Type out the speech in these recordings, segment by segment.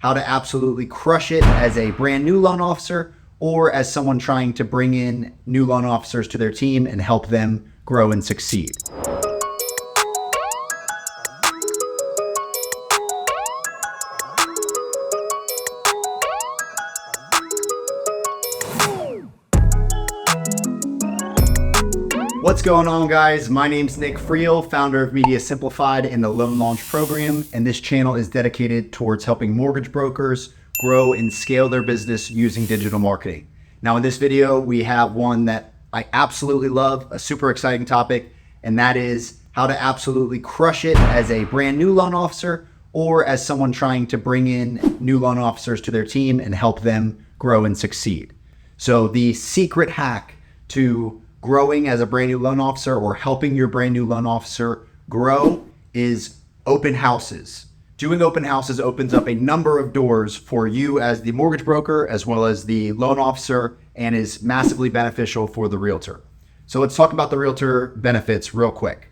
how to absolutely crush it as a brand new loan officer or as someone trying to bring in new loan officers to their team and help them grow and succeed. What's going on, guys? My name's Nick Friel, founder of Media Simplified and the Loan Launch Program, and this channel is dedicated towards helping mortgage brokers grow and scale their business using digital marketing. Now, in this video, we have one that I absolutely love, a super exciting topic, and that is how to absolutely crush it as a brand new loan officer or as someone trying to bring in new loan officers to their team and help them grow and succeed. So the secret hack to growing as a brand new loan officer or helping your brand new loan officer grow is open houses. Doing open houses opens up a number of doors for you as the mortgage broker as well as the loan officer and is massively beneficial for the realtor. So let's talk about the realtor benefits real quick.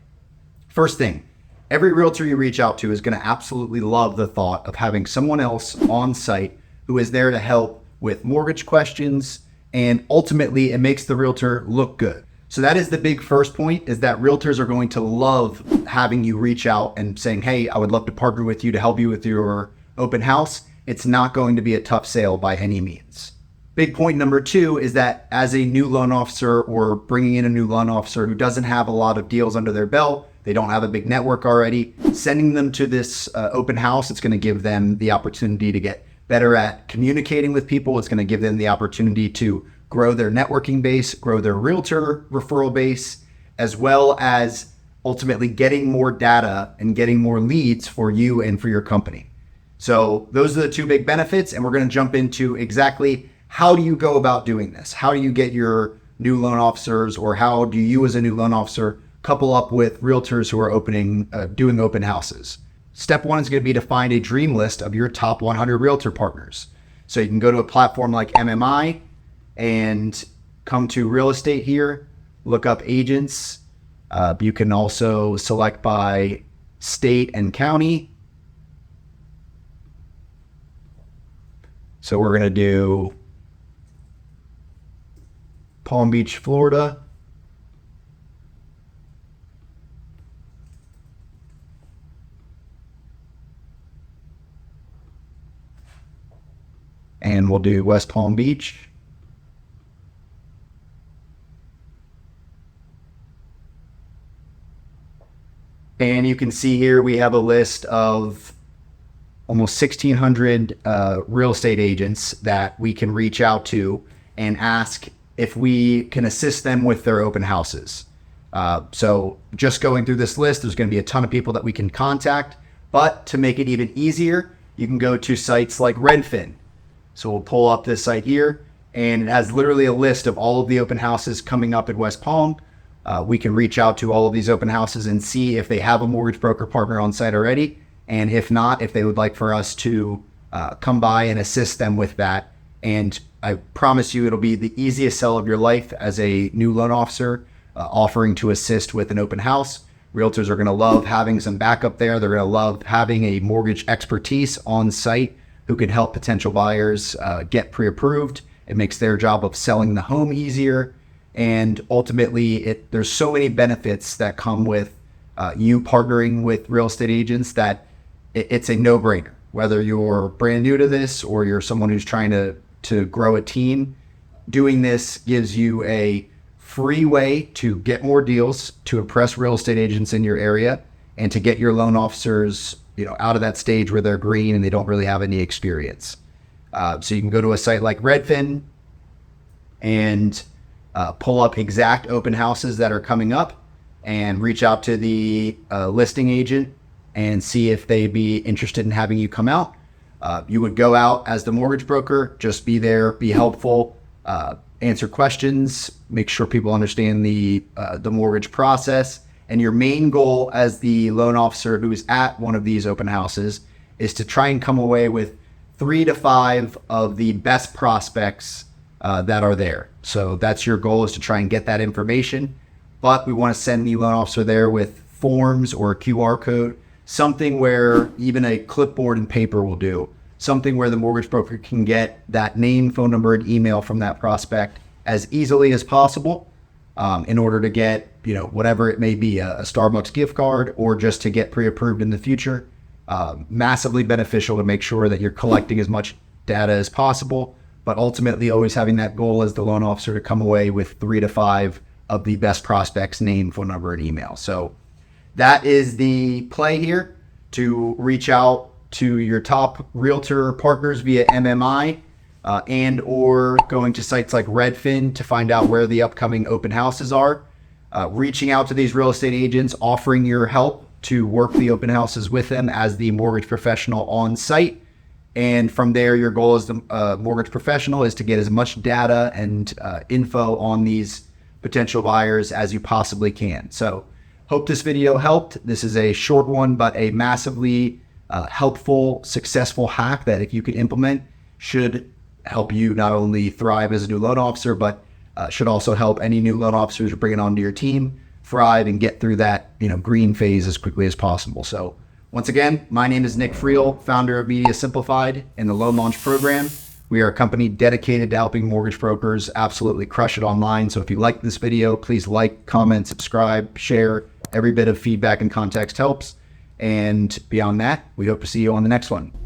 First thing, every realtor you reach out to is going to absolutely love the thought of having someone else on site who is there to help with mortgage questions, and ultimately it makes the realtor look good. So that is the big first point, is that realtors are going to love having you reach out and saying, hey, I would love to partner with you to help you with your open house. It's not going to be a tough sale by any means. Big point number two is that as a new loan officer or bringing in a new loan officer who doesn't have a lot of deals under their belt, they don't have a big network already, sending them to this open house, it's going to give them the opportunity to get better at communicating with people. It's going to give them the opportunity to grow their networking base, grow their realtor referral base, as well as ultimately getting more data and getting more leads for you and for your company. So those are the two big benefits, and we're going to jump into exactly how do you go about doing this? How do you get your new loan officers, or how do you as a new loan officer couple up with realtors who are doing open houses? Step one is going to be to find a dream list of your top 100 realtor partners. So you can go to a platform like MMI and come to real estate here, look up agents. You can also select by state and county. So we're going to do Palm Beach, Florida. And we'll do West Palm Beach. And you can see here we have a list of almost 1,600 real estate agents that we can reach out to and ask if we can assist them with their open houses. So just going through this list, there's going to be a ton of people that we can contact. But to make it even easier, you can go to sites like Redfin. So we'll pull up this site here, and it has literally a list of all of the open houses coming up at West Palm. We can reach out to all of these open houses and see if they have a mortgage broker partner on site already. And if not, if they would like for us to come by and assist them with that. And I promise you, it'll be the easiest sell of your life as a new loan officer offering to assist with an open house. Realtors are going to love having some backup there. They're going to love having a mortgage expertise on site who can help potential buyers get pre-approved. It makes their job of selling the home easier. And ultimately, there's so many benefits that come with you partnering with real estate agents that it's a no-brainer. Whether you're brand new to this or you're someone who's trying to grow a team, doing this gives you a free way to get more deals, to impress real estate agents in your area, and to get your loan officers out of that stage where they're green and they don't really have any experience. So you can go to a site like Redfin and pull up exact open houses that are coming up and reach out to the listing agent and see if they'd be interested in having you come out. You would go out as the mortgage broker, just be there, be helpful, answer questions, make sure people understand the mortgage process. And your main goal as the loan officer who is at one of these open houses is to try and come away with 3 to 5 of the best prospects that are there. So that's your goal, is to try and get that information. But we want to send the loan officer there with forms or a QR code, something where even a clipboard and paper will do, something where the mortgage broker can get that name, phone number, and email from that prospect as easily as possible in order to get, whatever it may be, a Starbucks gift card, or just to get pre-approved in the future. Massively beneficial to make sure that you're collecting as much data as possible, but ultimately always having that goal as the loan officer to come away with 3 to 5 of the best prospects' name, phone number, and email. So that is the play here, to reach out to your top realtor partners via MMI and or going to sites like Redfin to find out where the upcoming open houses are. Reaching out to these real estate agents, offering your help to work the open houses with them as the mortgage professional on site. And from there, your goal as the mortgage professional is to get as much data and info on these potential buyers as you possibly can. So hope this video helped. This is a short one, but a massively helpful, successful hack that if you can implement, should help you not only thrive as a new loan officer, but should also help any new loan officers you're bringing onto your team thrive and get through that green phase as quickly as possible. So once again, my name is Nick Friel, founder of Media Simplified and the Loan Launch Program. We are a company dedicated to helping mortgage brokers absolutely crush it online. So if you like this video, please like, comment, subscribe, share. Every bit of feedback and context helps. And beyond that, we hope to see you on the next one.